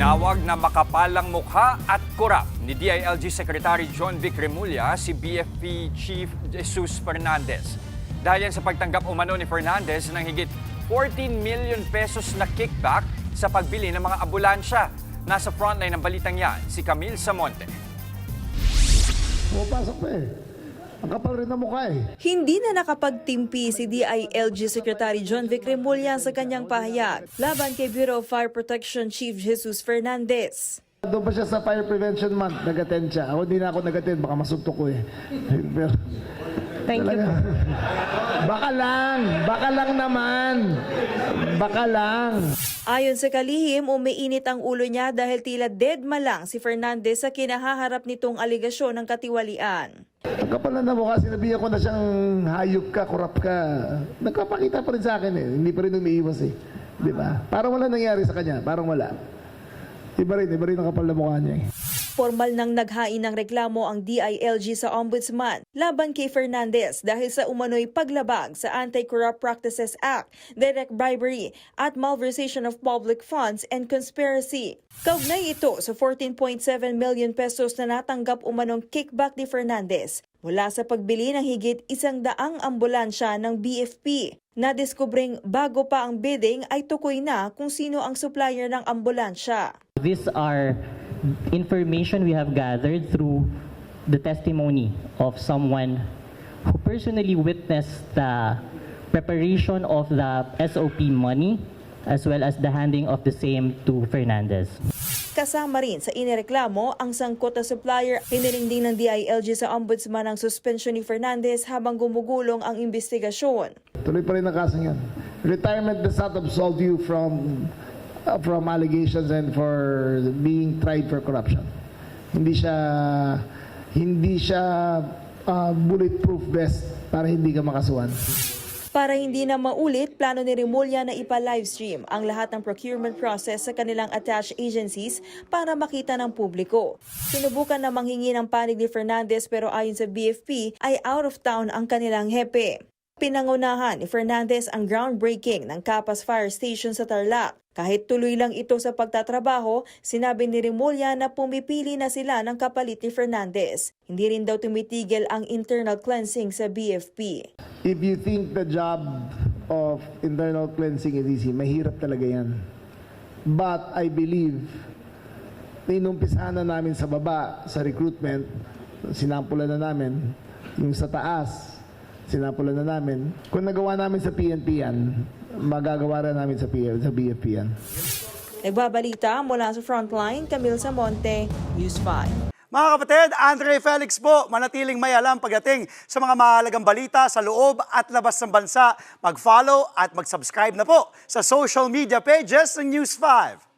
Tinawag na makapalang mukha at korap ni DILG Secretary John Vic Remulla si BFP Chief Jesus Fernandez. Dahil yan sa pagtanggap umano ni Fernandez ng higit 14 million pesos na kickback sa pagbili ng mga ambulansya. Nasa frontline ng balitang yan, si Camille Samonte. Pumapasok pa eh. Ang kapal rin na mukha eh. Hindi na nakapagtimpi si DILG Secretary John Vic Remulla sa kanyang pahayag laban kay Bureau of Fire Protection Chief Jesus Fernandez. Doon pa siya sa Fire Prevention Month, nag-attend siya. Ako hindi na ako nag-attend, baka masuntok ko eh. Pero, Thank you. Baka lang naman. Baka lang. Ayon sa kalihim, umiinit ang ulo niya dahil tila deadma lang si Fernandez sa kinahaharap nitong aligasyon ng katiwalian. Ang kapal na mukha, sinabihan ko na siyang hayop ka, kurap ka. Nagpapakita pa rin sa akin eh. Hindi pa rin umiiwas eh. Di ba? Parang wala nangyari sa kanya. Parang wala. Iba rin ang kapal na mukha niya eh. Formal nang naghain ng reklamo ang DILG sa Ombudsman laban kay Fernandez dahil sa umano'y paglabag sa Anti-Corrupt Practices Act, direct bribery at malversation of public funds and conspiracy. Kaugnay ito sa 14.7 million pesos na natanggap umanong kickback ni Fernandez mula sa pagbili ng higit 100 ambulansya ng BFP. Nadiskubring bago pa ang bidding ay tukoy na kung sino ang supplier ng ambulansya. These are information we have gathered through the testimony of someone who personally witnessed the preparation of the SOP money as well as the handing of the same to Fernandez. Kasama rin sa inireklamo ang sangkot na supplier. Hiniling din ng DILG sa Ombudsman ang suspension ni Fernandez habang gumugulong ang investigasyon. Tuloy pa rin ang kaso yan. Retirement does not absolve you from allegations and for being tried for corruption. Hindi siya bulletproof vest para hindi ka makasuhan. Para hindi na maulit, plano ni Remulla na ipa-livestream ang lahat ng procurement process sa kanilang attached agencies para makita ng publiko. Sinubukan na manghingi ng panig ni Fernandez pero ayon sa BFP ay out of town ang kanilang hepe. Pinangunahan ni Fernandez ang groundbreaking ng Capas Fire Station sa Tarlac. Kahit tuloy lang ito sa pagtatrabaho, sinabi ni Remulla na pumipili na sila ng kapalit ni Fernandez. Hindi rin daw tumitigil ang internal cleansing sa BFP. If you think the job of internal cleansing is easy, mahirap talaga yan. But I believe, inumpisahan na namin sa baba, sa recruitment, sinampulan na namin, yung sa taas, sinampulan na namin. Kung nagawa namin sa PNP yan, magagawa rin namin sa BFP yan. Nagbabalita mula sa Frontline, Camille Samonte, News 5. Mga kapatid, Andre Felix po, manatiling may alam pagdating sa mga mahalagang balita sa loob at labas ng bansa. Mag-follow at mag-subscribe na po sa social media pages ng News 5.